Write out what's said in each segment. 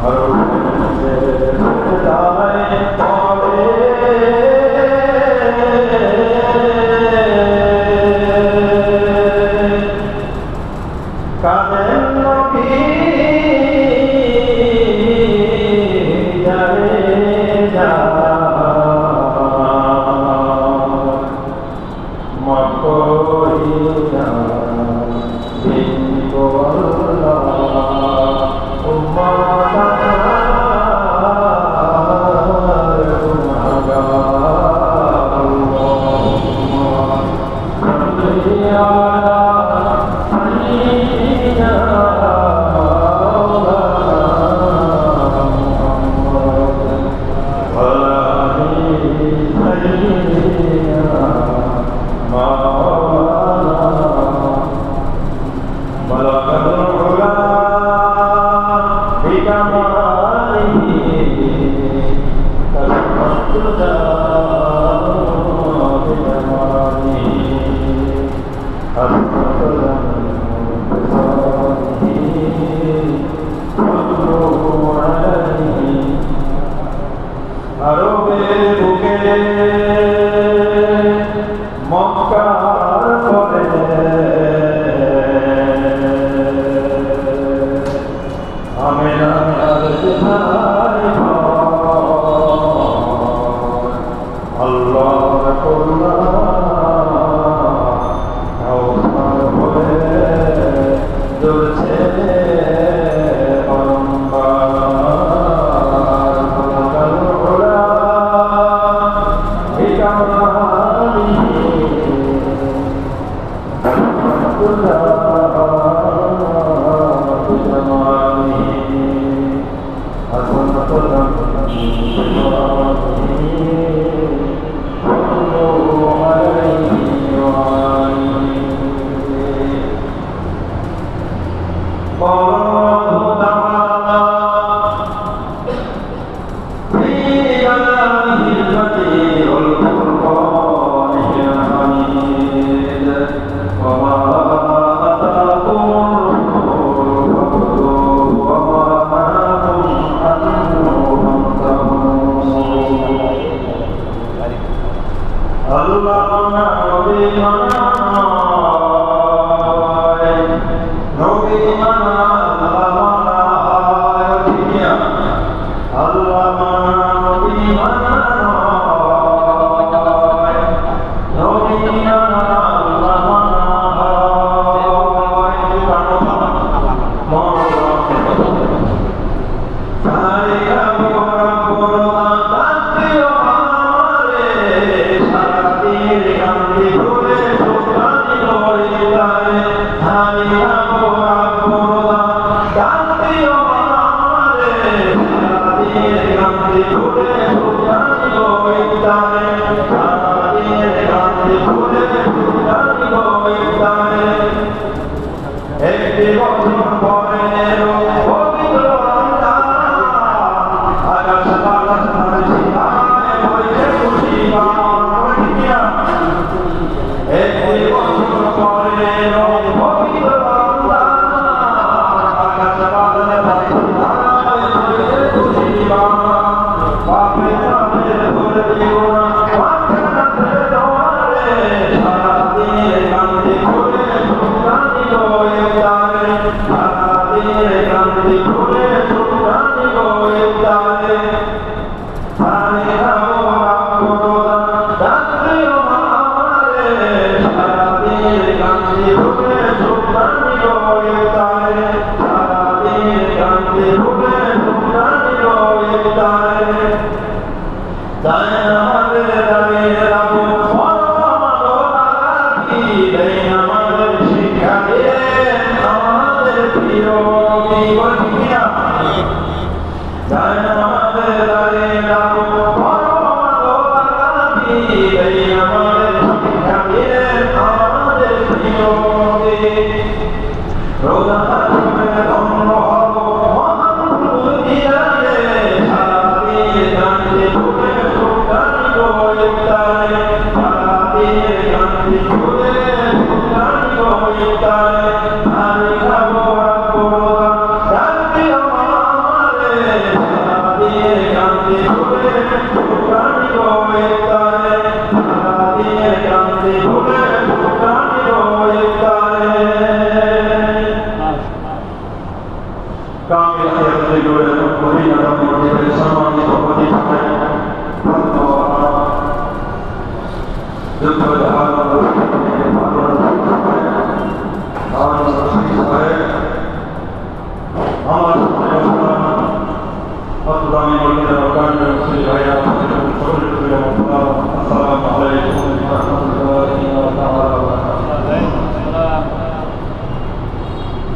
Thank you.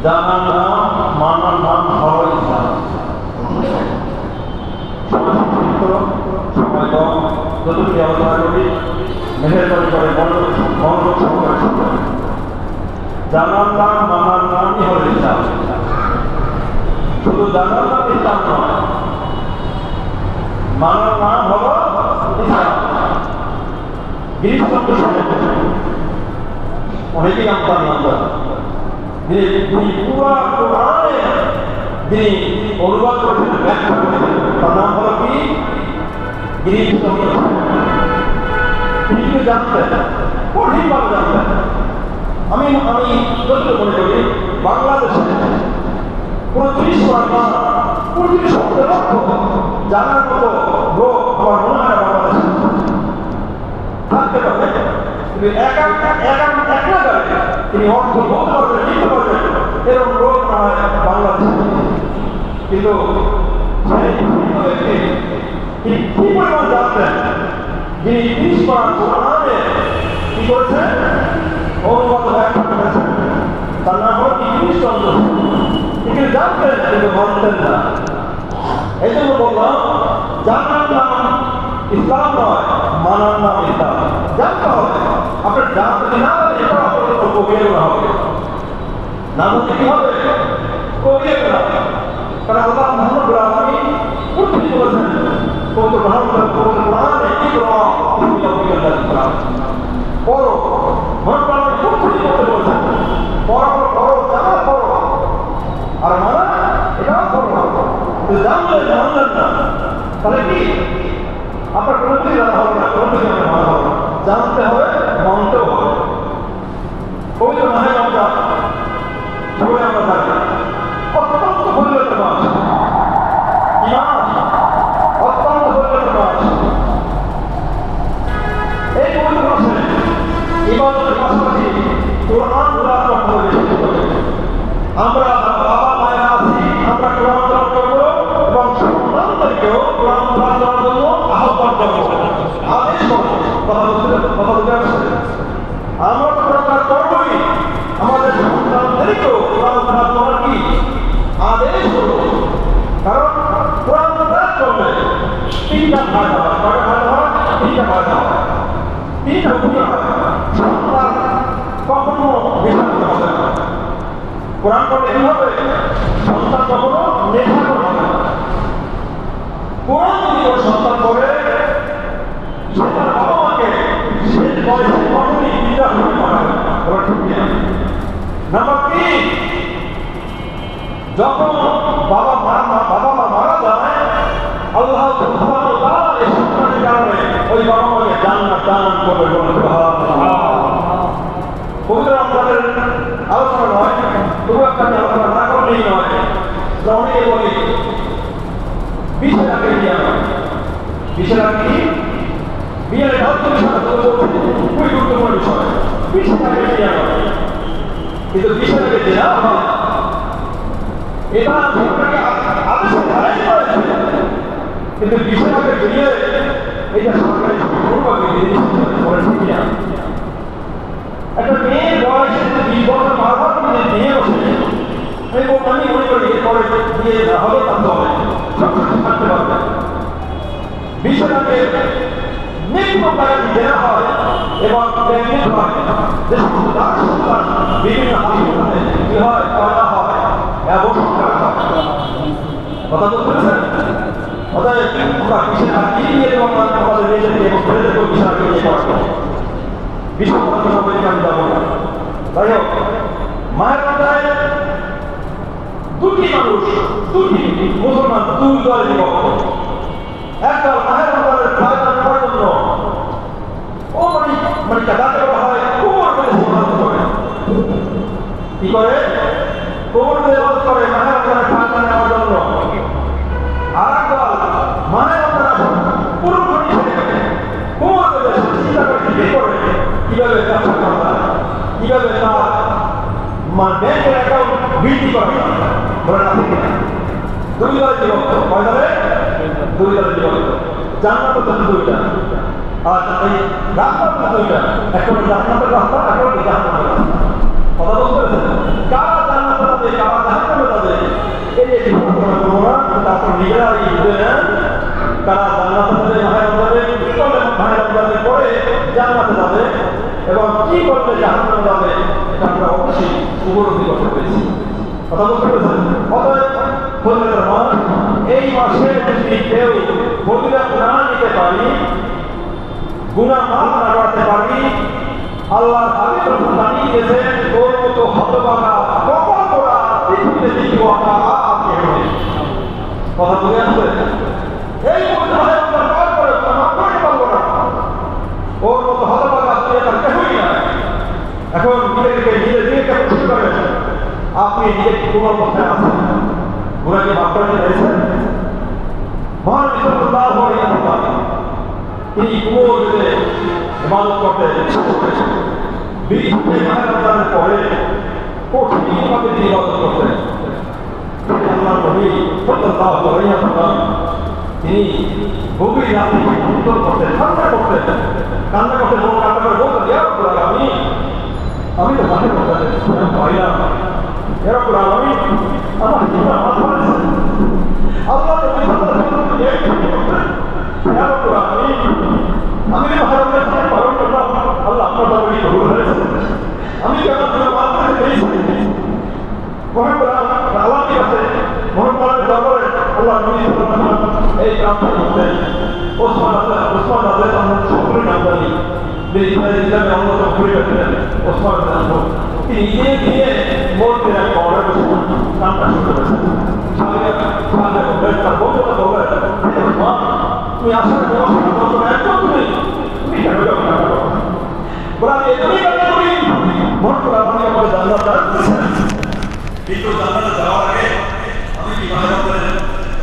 জানার নাম মানার নাম হওয়ার ইসলাম। সময় কম, যতটুকু আলোচনা করি মেহেরবানি করে মনোযোগ সহকারে শুনতে। জানার নাম মানার নামই হল ইসলাম। শুধু জানার নাম ইসলাম নয়, মানার নাম হল ইসলাম। অনেকেই আমতাম নাম যিনি পুরা কোরআনে যিনি অনুবাদ করেছেন, ব্যাখ্যা করেছেন, তার নাম হলো কি গিরিশ চন্দ্র। তিনি কিন্তু জানতেন, কঠিনভাবে জানতেন। আমি যত মনে করি বাংলাদেশে 29 লক্ষ জানার মতো লোক আমার মনে হয় বাংলাদেশে থাকতে পারে, কিন্তু একলা তিনি অর্থ বলতে পারবেন, লিখতে পারবেন, এরকম লোক না হয় বাংলাদেশে। কিন্তু তিনি কি পরিমাণ জানতেন, যিনি 30 পারা কোরআনে কি করেছেন, অনুবাদ ব্যাখ্যা করেছেন, তার নাম হল গিরিশ চন্দ্র। তিনি জানতেন কিন্তু মানতেন না। এই জন্য বললাম জানার নাম ইসলাম নয়, মানার নাম ইসলাম। জানতে হবে, আপনার জানতে না কবিয়ে না হবে, না বলতে কি হবে, কবিয়ে না। কারণ আল্লাহ মুহাম্মদ আলামিন উঠে বলেছেন পবিত্র কোরআনে ইকরা পড়ো, মুহাম্মদ উঠে বলেছেন পড়ো, জানা পড়ো, আর মানা এটা পড়ো। তো জানলে জানলেন না, তাহলে কি আপনার কোনো কিছু জানা হবে না, কোনো কিছু মানা হবে না। জানতে হবে, মানতেও হবে। পবিত্র মাহে রমজান ধরে আমরা থাকি, অত্যন্ত ফজিলত মাস, ঈমান অত্যন্ত ফজিলত মাস। এই পবিত্র মাসে ইবাদতের পাশাপাশি কোরআন তেলাওয়াত করতে হবে। আমরা বাবা মায়েরা আছি, আমরা কোরআন তেলাওয়াত করব এবং সন্তানদেরকেও কোরআন তেলাওয়াত করার জন্য আহ্বান করব, আদেশ করব। কথা বুঝতে আসছে? আমরা তো কোরআন করবই, আমাদের সন্তানদেরকেও কোরআন তেলাওয়াত করার কি আদেশ করব। কারণ কোরআন তেলাওয়াত করলে 3টা ফায়দা হয়। কয়টা ফায়দা হয়? 3টা ফায়দা হয়, 3টা গুণ হয়। সন্তান কখনো বিভ্রান্ত হবে না। কোরআন পড়লে কি হবে? সন্তান কখনো নেশাখোর হবে না। কোরআন যদি ওর সন্তান পড়ে, সে তার বাবা মাকে শেষ বয়সে কখনই বিদ্যা শুরু করাবে না। ওরা ঠিক না। নাম্বার 3, যখন বাবা মা মারা যায়, আল্লাহ সুবহানাহু ওয়া তাআলা এই সন্তানের কারণে ওই বাবা মাকে জান্নাত দান করবে। পবিত্র রমজানের আলোচনা নয়, তবু একটা আলোচনা না করলেই নয়। অনেকে বলি 20 টাকা দিয়ে নয়, 20 টাকা কি বিয়ের খুবই গুরুত্বপূর্ণ বিষয়। 20 টাকা দিয়ে নয়, কিন্তু 20 টাকা দেওয়া হয়, এটা সরকারকে আদেশ করেছে, কিন্তু 20 টাকা দিয়ে এটা সরকারি করেছে কিনা। একটা মেয়ের বয়সে 20 বছর বারবার করে নিয়ে বসে, আমি মনে করি এরপরে দিয়ে না হবে, তাতে হবে সবকিছু থাকতে পারবে। 20 টাকাকে নিম্ন টাকা দেওয়া হয় এবং প্রেগনেন্ট হয়, যে সমস্ত সন্তান বিভিন্ন হাসপাতালে কি হয়, পয়দা হয় এবং সংস্কার হয়। কথা বলতে পেরেছেন? অতএব আমরা 20 টাকা কিনে এবং আমাদের মেয়েদেরকে এবং ছেলেদেরকেও 20 টাকা দিয়ে পড়াশোনা যাই হোক, মায়ের কথায় দুটি মানুষ, দুটি মুসলমান, দুই দল যুবক। একটা মাহের রমজানের ফায়দা নেওয়ার জন্য ও মানে যাকে বলা হয় কোমর বেঁধে ইবাদত করে। কি করে? কোমর বেঁধে ইবাদত করে মাহের রমজানের ফায়দা নেওয়ার জন্য। আর এক দল মাহের রমজানের পুরোপুরি কোমর বেঁধে চিন্তা করে কি করে কিভাবে ব্যবসা করা যায়, কিভাবে তার ব্যাংকের অ্যাকাউন্ট বৃদ্ধি করা যায়। বলে না ঠিক না? দুই দলের বিভক্ত। কয় দলে? দুই দলের বিভক্ত। জান্নাত হচ্ছে দুইটা, আর এই রাস্তা হচ্ছে দুইটা। একটা হলো জান্নাতের রাস্তা, একটা হলো জাহান্নামের রাস্তা। কথা বুঝতে পেরেছেন? কারা জান্নাতে যাবে, কারা জাহান্নামে যাবে, এই যে তারপর নিজেরা বুঝে নেন কারা জান্নাতে যাবে, মাহের রমজানে কি করলে মাহের রমজানের পরে জান্নাতে যাবে এবং কি করলে জাহান্নামে যাবে, এটা আমরা অবশ্যই উপলব্ধি করতে পেরেছি। কথা বলতে পেরেছেন? অতএব এই মাসে যদি কেউ ফজিলত না নিতে পারি, গুনাহ মাফ না করতে পারি, আল্লাহ হাবিব জানিয়ে দিয়েছেন তোর মতো হতভাগা কপাল পোড়া পৃথিবীতে দ্বিতীয় আপনি হবে। কথা বুঝে আসছে? এই মধ্যে আপনার কাজ করে মাফ করতে পারবো না, ওর মতো হতভাগা তুই তার কেউই না। এখন নিজেকে প্রশ্ন করেন, আপনি নিজের কোন অবস্থায় আছেন? গুনাহকে মাফ করতে পেরেছেন? মহানবী সাল্লাল্লাহু আলাইহি ওয়াসাল্লাম তিনি কুমোরে ইবাদত করতেন। বিশেষ মাহের রমজানের পরে কঠিনভাবে তিনি ইবাদত করতেন। আল্লাহর নবী সাল্লাল্লাহু আলাইহি ওয়াসাল্লাম তিনি গভীর রাতে উত্তর করতেন, কান্না করতেন, কান্না করে বলতেন, ইয়া রাব্বুল আলামিন, আমি তো মাহের রমজানের পাইলাম, ইয়া রাব্বুল আলামিন আমার গুনাহ মাফ করে দিন। আল্লাহ নবী সাল্লাল্লাহু আলাইহি ওয়াসাল্লাম ইয়া রাব্বুল আলামিন, আমি মাহের রমজান পালন করলাম, আল্লাহ আপনার দরবারে কবুল হয়েছে, আমি কি আমার গুনাহ মাফ করে পেয়েছি? আল্লাহর কাছে মুহাম্মদের দরবারে আল্লাহ নবী সাল্লাল্লাহু আলাইহি ওয়াসাল্লাম এই প্রার্থনা করতেন। ওসমান রাদিয়াল্লাহু সকলের নাম জানি, ইসলামে অন্যতম পরিবর্তন ওসমান রাদিয়াল্লাহু তিনি গিয়ে বলতেন, আমি অর্ডার করছিলাম, কান্না শুরু করেছেন। তার বন্ধুরা বললেন, তুমি আসার একদম তুমি কেন কান্না করো? বলে আমি এজন্যই কান্না করি, মনে করে আপনি আমাকে জান্নাত দান করেছেন, কিন্তু জান্নাতে যাওয়ার আগে আমি কি মাহের রমজানের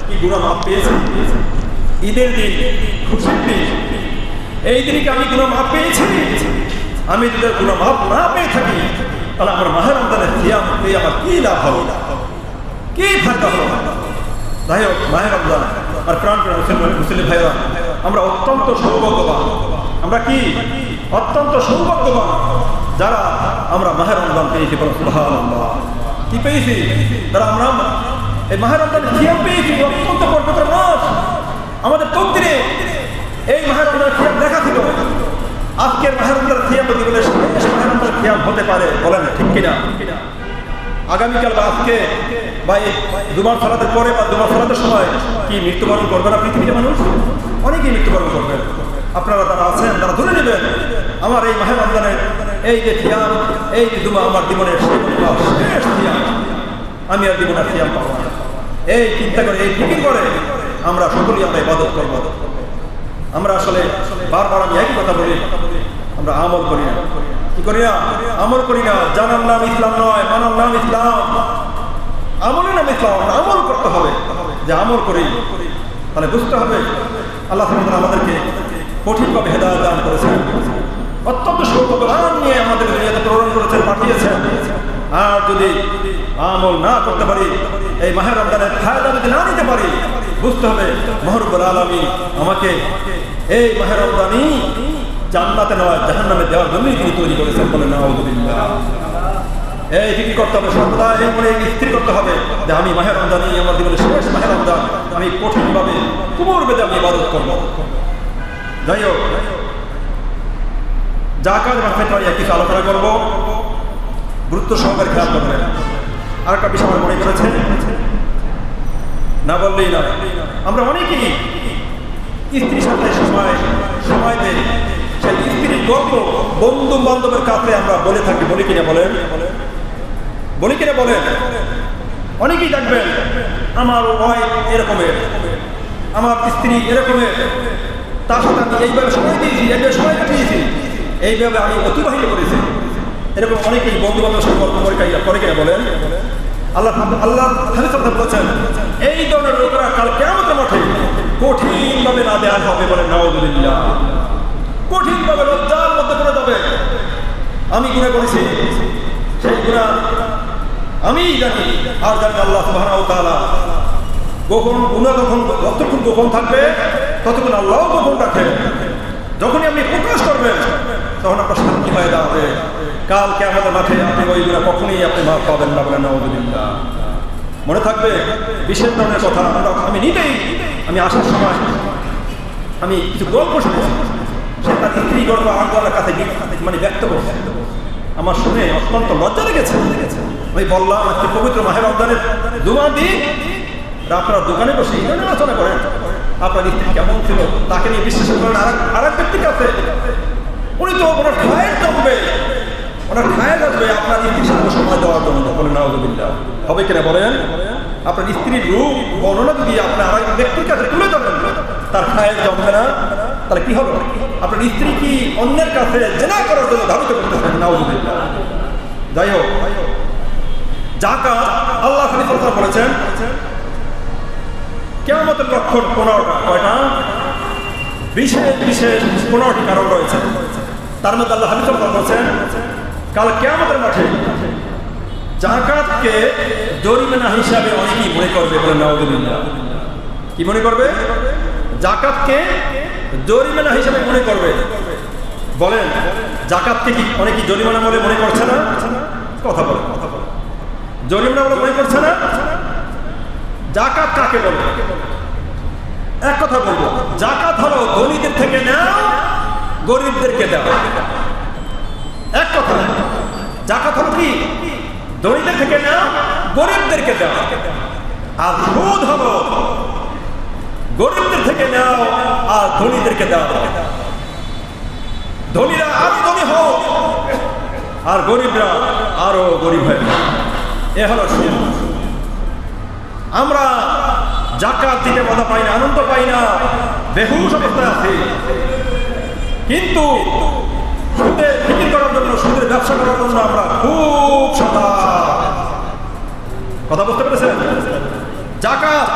কি গুনাহ মাফ পেয়েছি? ঈদের দিন, খুশির দিন, এই দিনে কি আমি গুনাহ মাফ পেয়েছি? আমি যদি গুনাহ মাফ না পেয়ে থাকি, তাহলে আমার মাহের রমজানের সিয়াম পেয়ে আমার কি লাভ হলো, কি ফায়দা হলো? যাই হোক, মাহের রমজান আর প্রাণপ্রিয় মুসলিম ভাইরা, আমরা অত্যন্ত সৌভাগ্যবান। আমরা কি অত্যন্ত সৌভাগ্যবান যারা আমরা মাহের রমজান পেয়েছি। সুবহানাল্লাহ, কি পেয়েছি? যারা আমরা এই মাহের রমজানের সিয়াম পেয়েছি, অত্যন্ত পবিত্র মাস। আমাদের তকদিরে এই মাহের রমজানের সিয়াম লেখা ছিল। আজকের মাহের রমজানের সিয়াম জীবনের শেষ মাহের রমজানের সিয়াম হতে পারে, বলেন ঠিক কিনা? আগামীকাল বা আজকে বা এই জুমার সালাতের পরে বা জুমার সালাতের সময় কি মৃত্যুবরণ করবে না পৃথিবীতে মানুষ? অনেকেই মৃত্যুবরণ করবেন। আপনারা যারা আছেন তারা ধরে নেবেন, আমার এই মাহের রমজানের এই যে সিয়াম, এই যে জুমা আমার জীবনের শেষ সিয়াম, আমি আর জীবনের সিয়াম পাবো না। এই চিন্তা করে, এই ফিকির করে আমরা সকলেই আমরা ইবাদত করব। আমরা আসলে বারবার আমি একই কথা বলি, আমরা আমল করি না। কি করি না? আমল করি না। জানার নাম ইসলাম নয়, মানার নাম ইসলাম, আমলের নাম ইসলাম। আমল করতে হবে, যে আমল করি। তাহলে বুঝতে হবে আল্লাহ তাআলা আমাদেরকে কঠিনভাবে হেদায়েত দান করেছেন, অত্যন্ত সৌভাগ্যবান নিয়ে আমাদের দুনিয়াতে প্রেরণ করেছেন, পাঠিয়েছেন। আর যদি আমল না করতে পারি, এই মাহের রমজানের ফায়দা যদি না নিতে পারি, বুঝতে হবে মহান রব্বুল আলামিন আমাকে এই মাহের রমজানই জান্নাতে নয় জাহান্নামে দেওয়ার জন্যই তিনি তৈরি করেছেন। বলে নাউযুবিল্লাহ। এই ফিকির করতে হবে সর্বদা, এই মনে স্থির করতে হবে যে আমি মাহের রমজানই আমার জীবনের শেষ মাহের রমজান, আমি কঠিনভাবে কোমর বেঁধে আমি ইবাদত করব। যাই হোক, যাকাত বা ফিতরা কিছু আলোচনা করব, গুরুত্ব সহকারে খেয়াল করবেন। আর একটা বিষয় আমার মনে করেছে, না বললেই না, আমরা অনেকেই স্ত্রীর সাথে সময় দেই, সেই স্ত্রীর গল্প বন্ধু বান্ধবের কাছে আমরা বলে থাকি, বলি কিনা বলেন? বলি কিনা বলেন? অনেকেই দেখবেন আমার ওয়াইফ এরকমের, আমার স্ত্রী এরকমের, তার সাথে আমি এইভাবে সময় দিয়েছি, এইভাবে সময় কাটিয়েছি, এইভাবে আমি অতিবাহিত করেছি। এরকম অনেকেই বন্ধু বান্ধব সম্পর্ক করে কিনা বলেন? আল্লাহ হাদিসে বলেছেন এই ধরনের লোকেরা কাল কিয়ামতের মাঠে কঠিনভাবে না দেয়া হবে, বলে নাউযুবিল্লাহ, কঠিনভাবে লজ্জার মধ্যে পড়ে যাবে। আমি গুনাহ করেছি, সেই গুনাহ আমি জানি, আর জানি আল্লাহ সুবহানাহু ওয়া তাআলা। গোপন গুনাহ যতক্ষণ গোপন থাকবে ততক্ষণ আল্লাহও গোপন রাখে। যখনই আপনি প্রকাশ করবেন তখন আপনার শান্তি হয়ে যাবে। কাল কিয়ামতের মাঠে আপনি ওই গুনাহ কখনোই আপনি মাফ পাবেন না, বলে নাউযুবিল্লাহ। মনে থাকবে বিশেষ ধরনের কথা। আমি নিজেই আমি আসার সময় আমি কিছু গল্প শুনেছি, সে তার স্ত্রী গল্প আল্লাহর কাছে মানে ব্যক্ত করছে। আমার শুনে অত্যন্ত লজ্জা লেগেছে। আমি বললাম আজকে পবিত্র মাহে রমজানের দুয়া দিন আপনারা দোকানে বসে এই ধরনের আলোচনা করেন, আপনার স্ত্রী কেমন ছিল তাকে নিয়ে বিশ্লেষণ করেন আর এক ব্যক্তির কাছে। উনি তো ওনার খায়ের জমবে, ওনার খায়ের আসবে আপনার স্ত্রীর সাথে সময় দেওয়ার জন্য, বলেন নাউযুবিল্লাহ। হবে কিনা বলেন? আপনার স্ত্রীর রূপ বর্ণনা যদি আপনি আর এক ব্যক্তির কাছে তুলে ধরেন, তার খায়ের জমবে না, তাহলে কি হবে? আপনার স্ত্রী কি অন্যের কাছে জেনা করার জন্য ধাবিত করতেছেন? নাউযুবিল্লাহ। যাই হোক, যাকাত আল্লাহ হাদিসে বলেছেন কিয়ামতের লক্ষণ 15টা। কয়টা? বিশেষ 15টি কারণ রয়েছে। তার মধ্যে আল্লাহ হাদিসে বলেছেন কাল কিয়ামতের মাঠে যাকাতকে জরিমানা হিসাবে অনেকেই মনে করবে, বলে নাউযুবিল্লাহ। কি মনে করবে? যাকাতকে জরিমানা হিসাবে মনে করবে। বলেন যাকাতকে কি অনেকেই জরিমানা বলে মনে করছে না? কথা বলে জরিমানা বলে মনে করছে না? যাকাত কাকে বলে? এক কথা বলবো, যাকাত হলো ধনীদের থেকে নাও, গরিবদেরকে দাও। এক কথা, যাকাত হলো কি? ধনীদের থেকে নাও, গরিবদেরকে দাও। আর সুদ হলো গরিবদের থেকে নাও আর ধনীদেরকে দাও। ধনীরা আরো ধনী হোক আর গরিবরা আরো গরিব হয়। এ হলো সুদ। আমরা যাকাত দিতে মজা পাই না, আনন্দ পাই না, বেহুশ অবস্থায় আছি। কিন্তু সুদের ফিকির করার জন্য, সুদের ব্যবসা করার জন্য আমরা খুব সজাগ। কথা বুঝতে পেরেছেন? যাকাত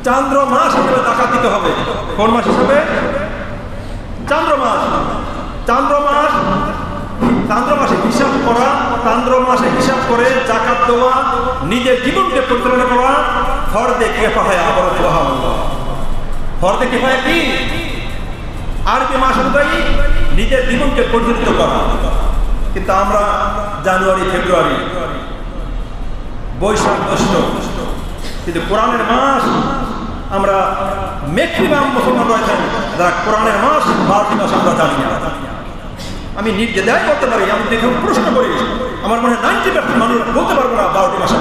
চান্দ্র মাস হিসেবে যাকাত দিতে হবে। কোন মাস হিসাবে? চান্দ্র মাস। চান্দ্র মাসে হিসাব করা, চান্দ্র মাসে হিসাব করে যাকাত দেওয়া, নিজের জীবনকে পরিচালনা করা ফরদে কিফায়া। আবার সুবহানাল্লাহ। ফরদে কিফায়া কি? আরবি মাস অনুযায়ী নিজের জীবনকে পরিচালিত করা। কিন্তু আমরা জানুয়ারি, ফেব্রুয়ারি, বৈশাখ, জ্যৈষ্ঠ, কিন্তু কোরআনের মাস আমরা ম্যাক্সিমাম মুসলমান রয়েছেন যারা কোরআনের মাস 12টি মাস আমরা জানি না। আমি নির্দ্বিধায় বলতে পারি, আমি দেখে প্রশ্ন করি, আমার মনে হয় 90% মানুষ বলতে পারবো না 12টি মাস।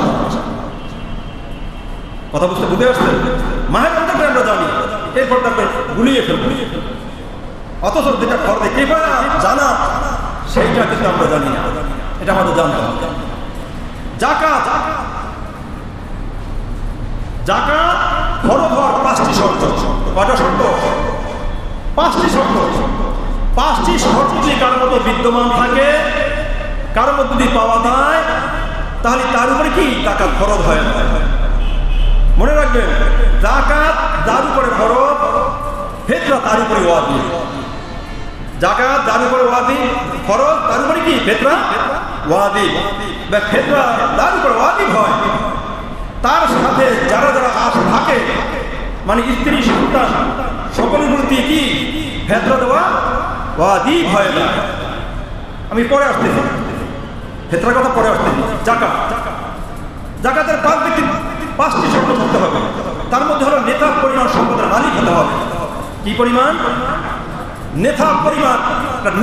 কথা বুঝতে আসছে? মাহের রমজানকে আমরা জানি, এরপর তারপরে গুলিয়ে ফেলবো। অথচ যেটা ফরদে কিফায়া জানা, সেইটা কিন্তু আমরা জানি না। এটা আমাদের জানতে হবে। যাকাত ফরজ হওয়ার 5টি শর্ত। কয়টা শর্ত? 5টি শর্ত। 5টি শর্ত যদি কারোর মতো বিদ্যমান থাকে, কারোর মধ্যে যদি পাওয়া যায়, তাহলে তার উপরে কি যাকাত ফরজ হয় না। মনে রাখবেন, যাকাত যার উপরে ফরজ, ফিতরা তার উপরে ওয়াজিব। যাকাত যার উপরে ওয়াজিব, ফরজ তার উপরে কি ফিতরা ওয়াজিব। বা ফিতরা যার উপরে ওয়াজিব হয়, তার সাথে যারা যারা আশ থাকে, মানে স্ত্রী, সন্তান, সকলের প্রতি কি ফিতরা দেওয়া ওয়াজিব হয় না। আমি পরে আসতেছি, ফিতরার কথা পরে আসতেছি। যাকাতের 5টি শর্ত করতে হবে। তার মধ্যে হলো নেতার পরিমাণ সম্পদের মালিক হতে হবে। কি পরিমাণ? নেতার পরিমাণ,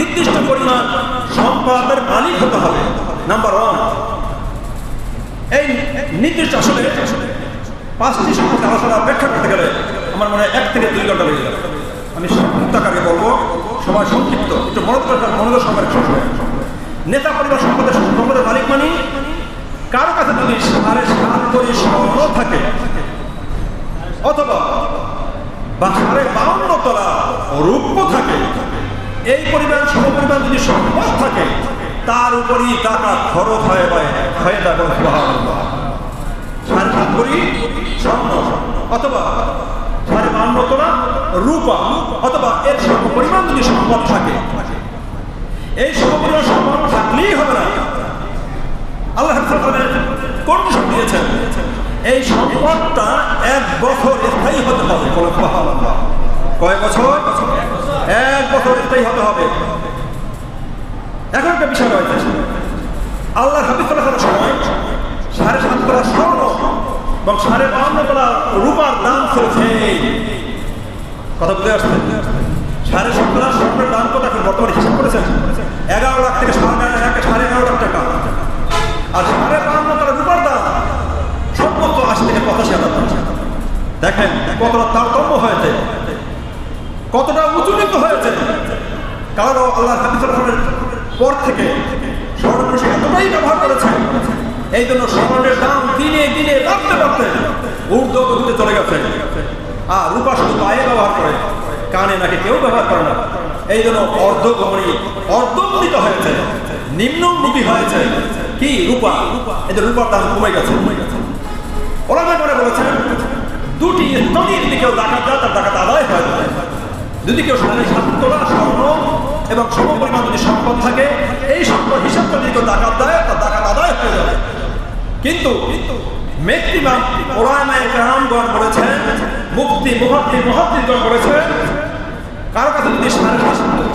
নির্দিষ্ট পরিমাণ সম্পদের মালিক হতে হবে। নাম্বার 1। এই নির্দিষ্ট আসলে 5টি সম্পদের আলোচনা ব্যাখ্যা করতে গেলে আমার মনে হয় 1 থেকে 2 ঘন্টা লেগে যাবে। আমি সংক্ষিপ্তকারে বলবো, সময় সংক্ষিপ্ত, একটু মনোযোগ সহকারে শুনবেন। নেতা পরিবার সম্পদের মালিক মানে কারো কাছে যদি 7.5 ভরি স্বর্ণ থাকে অথবা 52 তলা রৌপ্য থাকে, এই পরিমাণ সমপরিমাণ যদি সম্পদ থাকে, তার উপরই টাকা খরচ হয়ে যায়। 7.5 ভরি স্বর্ণ অথবা 52 তলা রূপা অথবা এর সমপরিমাণ যদি সম্পদ থাকে, এই সমপরিমাণ সম্পদ থাকলেই হবে না। আল্লাহ কন্ডিশন দিয়েছেন, এই সম্পদটা 1 বছর স্থায়ী হতে হবে। কয় বছর? 1 বছর স্থায়ী হতে হবে। এখন একটা বিষয় রয়েছে, আল্লাহর হাবিব সাল্লাল্লাহু আলাইহি ওয়াসাল্লাম সময় 7.5 তলা স্বর্ণ এবং 52 তলা রূপার দাম ছিল সেই। কথা বুঝে আসছে? 7.5 তলা স্বর্ণের দাম কত এখন বর্তমানে হিসাব করেছেন? 11 লাখ থেকে 11.5 লাখ টাকা। আর 52 তলা রূপার দাম সর্বোচ্চ 80 থেকে 85,000 টাকা। দেখেন কতটা তারতম্য হয়েছে, কতটা উঁচুনিত হয়েছে। কারণ আল্লাহ হাবিব সাল্লাল্লাহু আলাইহি ওয়াসাল্লামের পর থেকে স্বর্ণ এতটাই ব্যবহার করেছে, এই জন্য স্বর্ণের দাম দিনে দিনে বাড়তে ঊর্ধ্বগতিতে চলে গেছে। আর রূপা শুধু পায়ে ব্যবহার করে, কানে নাকি কেউ ব্যবহার করে না। এই জন্য অর্ধমূলিত হয়েছে, নিম্নমুখী হয়েছে। কি রূপা? এই যে রূপার দাম কমে গেছে। ওলামা করে বলেছেন, দুটি স্তরের দিকে কেউ ডাকাত যায়, তার ডাকাত আদায় হয়ে যায়। যদি কেউ 7.5 তোলা স্বর্ণ এবং সমপরিমাণ যদি সম্পদ থাকে, এই সম্পদ হিসাব করে যদি কেউ ডাকাত দেয়, তার ডাকাত আদায় হয়ে যাবে। কিন্তু ম্যাক্সিমাম ওলামায়ে কেরামগণ বলেছেন, মুফতি মুহাদ্দিসগণ বলেছেন, কারো কাছে যদি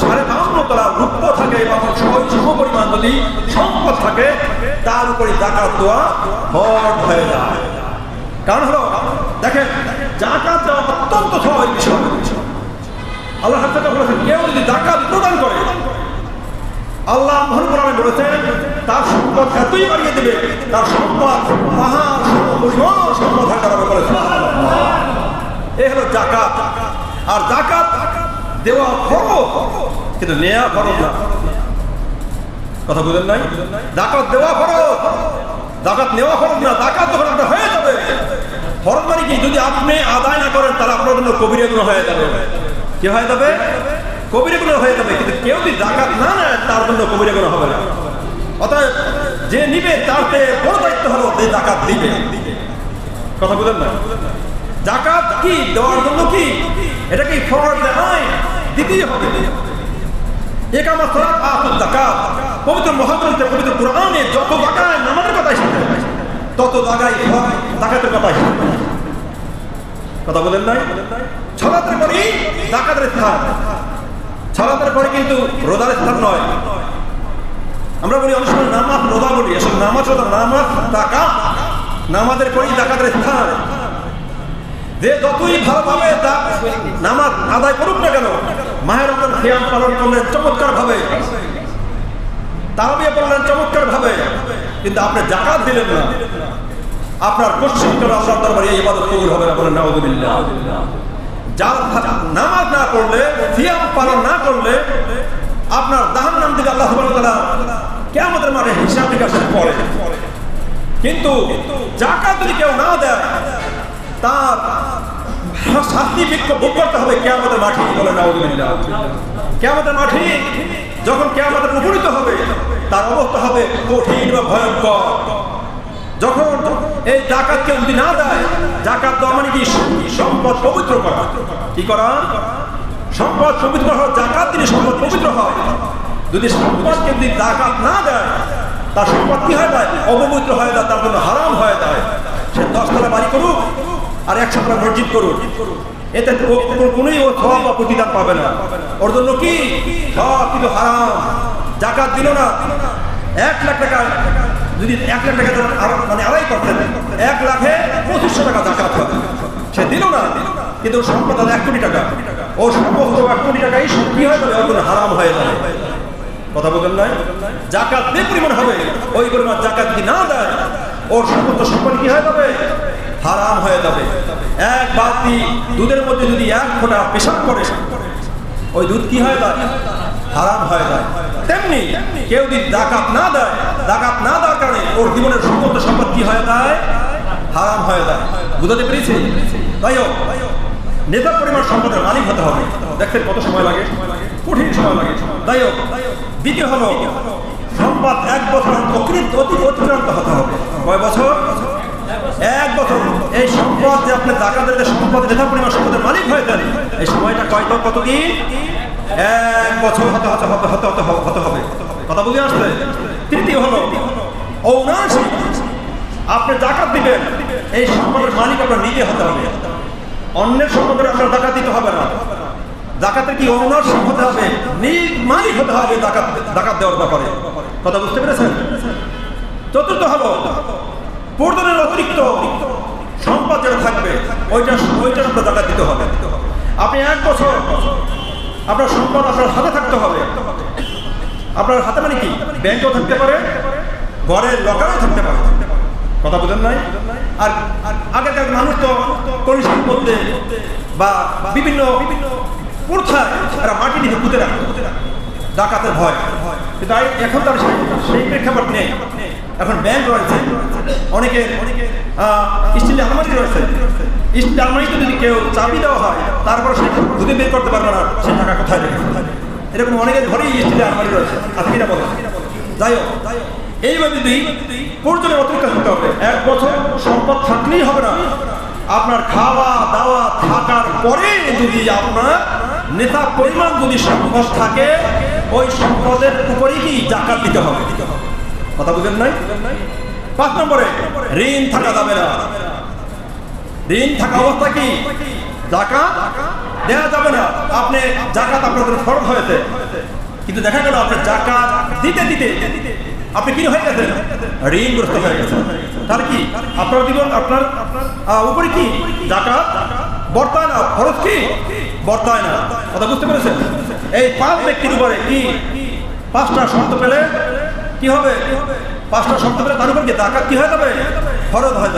52 তলা রূপ্য থাকে এবং সমপরিমাণ যদি সম্পদ থাকে, তার উপরে জাকাত দেওয়া ফরজ হয়ে যায়। কারণ হলো, দেখেন জাকাত দেওয়া অত্যন্ত সহজ বিষয়। আল্লাহ বলেছেন, কেউ যদি জাকাত প্রদান করে, আল্লাহ মহান কোরআনে বলেছেন, তার সম্পদ এতই বাড়িয়ে দেবে, তার সম্পদ পাহাড় সমপরিমাণ সম্পদ হয়ে দাঁড়াবে বলেছেন। এই হলো জাকাত। আর জাকাত দেওয়া ফরজ, কিন্তু নেওয়া ফরজ না। কথা বুঝেন নাই? জাকাত দেওয়া ফরজ, জাকাত নেওয়া ফরজ না। জাকাত যখন আপনার হয়ে যাবে, ফরজ মানে কি? যদি আপনি আদায় না করেন, তাহলে আপনার জন্য কবিরা গুনাহ হয়ে যাবে। কি হয়ে যাবে? কবিরা গুনাহ হয়ে যাবে। কিন্তু কেউ যদি জাকাত না নেয়, তার জন্য কবিরা গুনাহ হবে না। অতএব যে নিবে, তার বড় দায়িত্ব হলো যে জাকাত দিবে। কথা বুঝেন না? জাকাত কি দেওয়ার জন্য কি এটা কি ফরজ নয়? দিতেই হবে। একামত সালাত আতুল যাকাত, পবিত্র মহাগ্রন্থে পবিত্র কুরআনে যত জায়গায় নামাজের কথা এসেছে, তত জায়গায় যাকাতের কথা এসেছে। কথা বলেন নাই? সালাতের পরে যাকাতের স্থান, সালাতের পরে কিন্তু রোজার স্থান নয়। আমরা বলি অনেক সময় নামাজ রোজা বলি, আসলে নামাজ রোজা, নামাজ যাকাত, নামাজের পরেই যাকাতের স্থান। যে যতই ভালোভাবে নামাজ আদায় করুক না কেন, মাহে রমজান সিয়াম পালন করলেন চমৎকার ভাবে, তারাবিয়া পড়লেন চমৎকার ভাবে, কিন্তু আপনি যাকাত দিলেন না, আপনার পশ্চিম করে আল্লাহর দরবারে এই ইবাদত কবুল হবে না। বলেন নাউযুবিল্লাহ। যার নামাজ না পড়লে, সিয়াম পালন না করলে, আপনার জাহান্নাম থেকে আল্লাহ সুবহানাহু ওয়া তাআলা কিয়ামতের মাঠে হিসাব নিকাশ করে। কিন্তু যাকাত যদি কেউ না দেয়, তার শাস্তি ভোগ করতে হবে কিয়ামতের মাঠে। বলে নাউযুবিল্লাহ। কিয়ামতের মাঠে যখন কিয়ামতের উপনীত হবে, তার অবস্থা হবে কঠিন বা ভয়ঙ্কর। যখন এই যাকাত কেউ যদি না দেয়, যাকাত দেওয়া মানে কি? সম্পদ পবিত্র করা। কি করা? সম্পদ পবিত্র হওয়া। যাকাত দিলে সম্পদ পবিত্র হয়। যদি সম্পদ কেউ যদি যাকাত না দেয়, তার সম্পদ কি হয়ে যায়? অপবিত্র হয়ে যায়, তার জন্য হারাম হয়ে যায়। সে 10 তলা বাড়ি করুক আর 100 তলা মসজিদ করুক, এতে কোনোই ও সওয়াব বা প্রতিদান পাবে না। ওর জন্য কি? সব কিছু হারাম। যাকাত দিল না, 1 লাখ টাকা যদি 1 লাখ টাকা মানে আড়াই করতেন, 1 লাখে 2500 টাকা যাকাত হবে। সে দিল না, কিন্তু সম্পদ 1 কোটি টাকা, ও সমস্ত 1 কোটি টাকাই কি হয়ে যাবে? ওর জন্য হারাম হয়ে যাবে। কথা বলেন নাই? যাকাত যে পরিমাণ হবে, ওই পরিমাণ যাকাত যদি না দেয়, ওর সমস্ত সম্পদ কি হয়ে যাবে? হারাম হয়ে যাবে। 1 বালতি দুধের মধ্যে যদি 1 ফোঁটা পেশাব করে, ওই দুধ কি হয়ে যায়? হারাম হয়ে যায়। তেমনি কেউ যদি যাকাত না দেয়, জাকাত না দেওয়ার কারণে ওর জীবনের সমস্ত সম্পদ কি হয়ে যায়? হারাম হয়ে যায়। বুঝতে পেরেছি? তাই হোক, নেতার পরিমাণ সম্পদের মালিক হতে হবে। দেখতে কত সময় লাগে, কঠিন সময় লাগে। তাই হোক, দ্বিতীয় হলো সম্পদ 1 বছর অতিক্রান্ত হতে হবে। কয় বছর? 1 বছর। এই সম্পদ যে আপনি জাকাতের যে সম্পদ, নেতার পরিমাণ সম্পদের মালিক হয়ে যান, এই সময়টা কতদিন? 1 বছর হতে হবে। কথা বুঝে আসছে? তৃতীয় হলো ঔনাসিক। আপনি জাকাত দিবেন, এই সম্পদের মালিক আপনার নিজে হতে হবে। অন্যের সম্পদের আপনার জাকাত দিতে হবে না। জাকাতের কি ঔনাসিক হতে হবে, নিজ মালিক হতে হবে জাকাত দেওয়ার ব্যাপারে। কথা বুঝতে পেরেছেন? চতুর্থ হলো প্রয়োজনের অতিরিক্ত সম্পদ যেটা থাকবে ওইটার আপনার জাকাত দিতে হবে। আপনি 1 বছর আপনার সম্পদ আপনার হাতে থাকতে হবে। আপনার হাতে মানে কি? ব্যাংকেও থাকতে পারে, ঘরের লকারেও থাকতে পারে। কথা বুঝেন নাই? আর আগেকার মানুষ তো কলসির মধ্যে বা বিভিন্ন প্রথায় এরা মাটি দিয়ে পুঁতে রাখত ডাকাতের ভয়। কিন্তু এখন তার সেই প্রেক্ষাপট নেই। এখন ব্যাংক রয়েছে, অনেকে স্টিলের আলমারি রয়েছে। স্টিলের আলমারিতে যদি কেউ চাবি দেওয়া হয়, তারপর সে খুঁজে বের করতে পারবে না সে টাকা কোথায় রেখেছে। এরকম অনেকের ঘরেই স্টিলের আলমারি রয়েছে। আর কিনা বলে যাই হোক, এইভাবে যদি প্রয়োজনের অতিরিক্ত থাকতে হবে। 1 বছর সম্পদ থাকলেই হবে না, আপনার খাওয়া দাওয়া থাকার পরে যদি আপনার নেতা পরিমাণ যদি সম্পদ থাকে, ওই সম্পদের উপরেই কি জাকাত দিতে হবে। কথা বুঝেন নাই? 5 নম্বরে ঋণ থাকা যাবে না। ঋণ থাকা অবস্থা কি? জাকাত দেওয়া যাবে না। আপনি জাকাত আপনাদের ফরজ হয়েছে, কিন্তু দেখা গেল আপনার জাকাত দিতে দিতে আপনি কি হয়ে গেছেন? ঋণগ্রস্ত হয়ে গেছেন। তাহলে কি আপনার জীবন আপনার উপরে কি জাকাত বর্তায় না? খরচ কি বর্তায় না? কথা বুঝতে পেরেছেন? এই 5 ব্যক্তির উপরে কি 5টা শর্ত পেলে কি হবে? 5টা শর্ত পেলে তার উপর কি জাকাত কি হয়ে যাবে? ফরজ হয়ে যাবে।